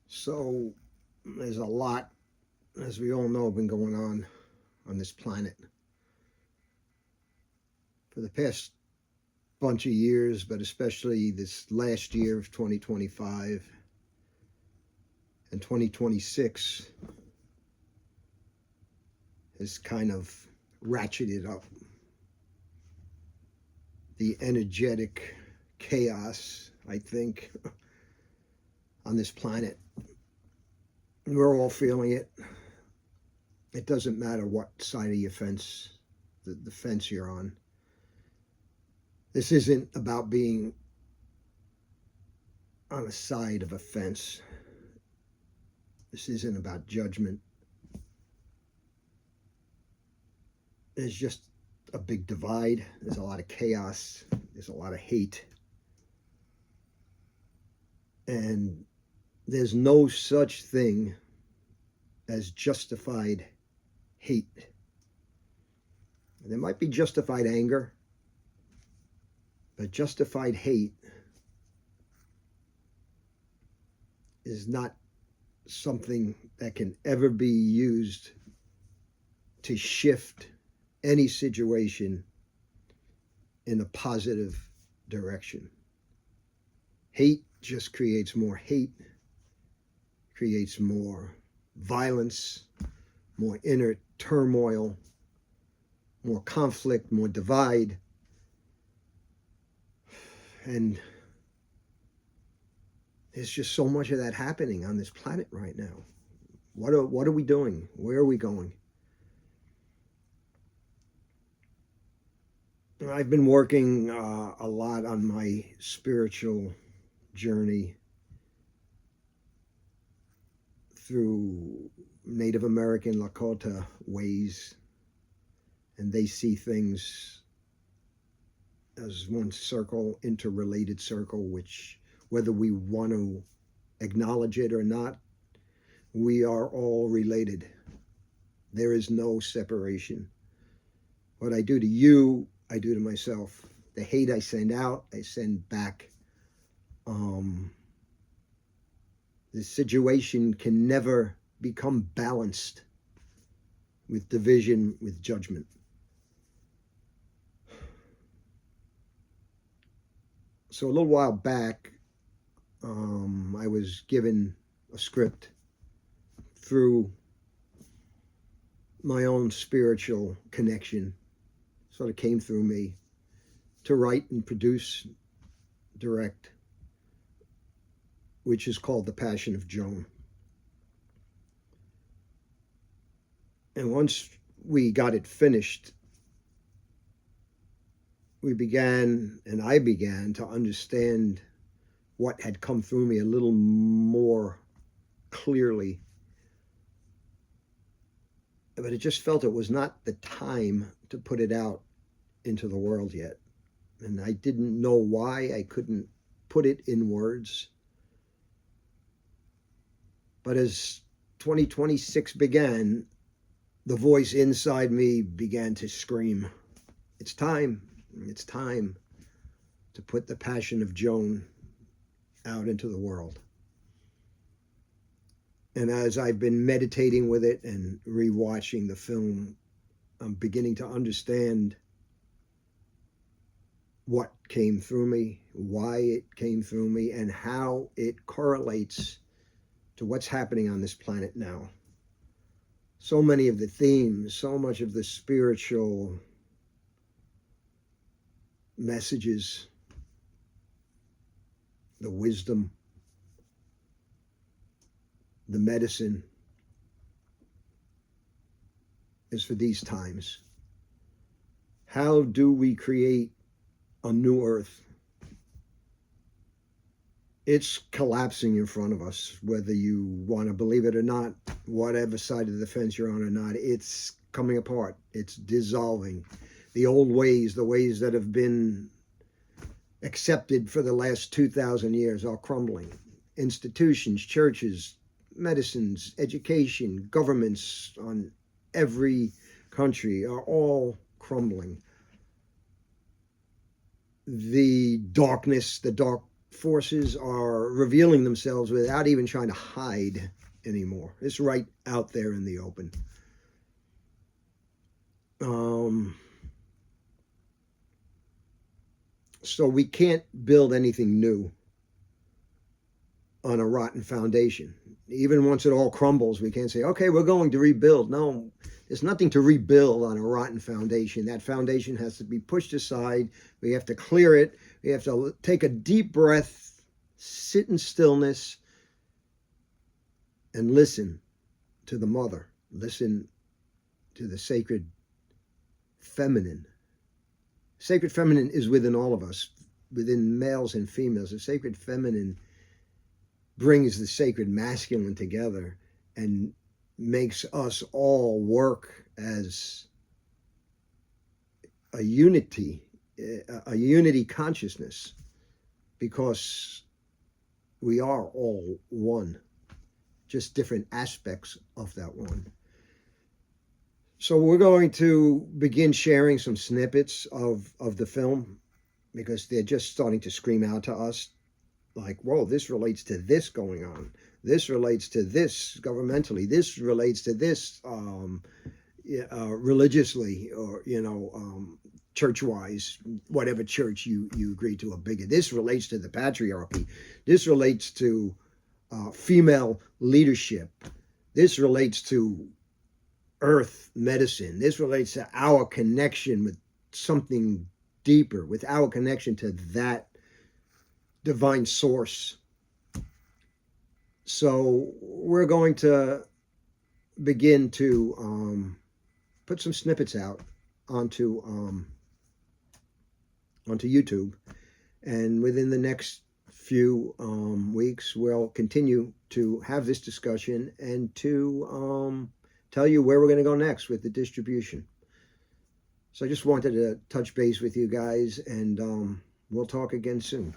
So there's a lot, as we all know, been going on this planet for the past bunch of years, but especially this last year of 2025 and 2026 has kind of ratcheted up the energetic chaos, I think, on this planet. We're all feeling it. It doesn't matter what side of your fence, the fence you're on. This isn't about being on a side of a fence. This isn't about judgment. There's just a big divide. There's a lot of chaos. There's a lot of hate. And there's no such thing as justified hate. There might be justified anger, but justified hate is not something that can ever be used to shift any situation in a positive direction. Hate just creates more hate, creates more violence, more inner turmoil, more conflict, more divide. And there's just so much of that happening on this planet right now. What are we doing? Where are we going? I've been working a lot on my spiritual journey through Native American Lakota ways, and they see things as one circle, interrelated circle, which whether we want to acknowledge it or not, we are all related. There is no separation. What I do to you, I do to myself. The hate I send out, I send back. The situation can never become balanced with division, with judgment. So a little while back, I was given a script through my own spiritual connection, sort of came through me, to write and produce, direct, which is called The Passion of Joan. And once we got it finished, I began to understand what had come through me a little more clearly. But it just felt it was not the time to put it out into the world yet. And I didn't know why I couldn't put it in words. But as 2026 began, the voice inside me began to scream, it's time to put the Passion of Joan out into the world. And as I've been meditating with it and rewatching the film, I'm beginning to understand what came through me, why it came through me, and how it correlates to what's happening on this planet now. So many of the themes, so much of the spiritual messages, the wisdom, the medicine is for these times. How do we create a new earth? It's collapsing in front of us, whether you want to believe it or not, whatever side of the fence you're on or not, it's coming apart. It's dissolving. The old ways, the ways that have been accepted for the last 2,000 years are crumbling. Institutions, churches, medicines, education, governments on every country are all crumbling. The darkness, the dark forces are revealing themselves without even trying to hide anymore. It's right out there in the open. So we can't build anything new on a rotten foundation. Even once it all crumbles, we can't say, okay, we're going to rebuild. No, there's nothing to rebuild on a rotten foundation. That foundation has to be pushed aside. We have to clear it. We have to take a deep breath, sit in stillness, and listen to the mother. Listen to the sacred feminine. Sacred feminine is within all of us, within males and females. The sacred feminine brings the sacred masculine together and makes us all work as a unity consciousness, because we are all one, just different aspects of that one. So we're going to begin sharing some snippets of the film, because they're just starting to scream out to us like, whoa, this relates to this going on. This relates to this governmentally. This relates to this religiously, or, church-wise, whatever church you agree to, a bigot. This relates to the patriarchy. This relates to female leadership. This relates to earth medicine. This relates to our connection with something deeper, with our connection to that divine source. So we're going to begin to put some snippets out onto YouTube, and within the next few weeks we'll continue to have this discussion and to tell you where we're going to go next with the distribution. So I just wanted to touch base with you guys, and we'll talk again soon.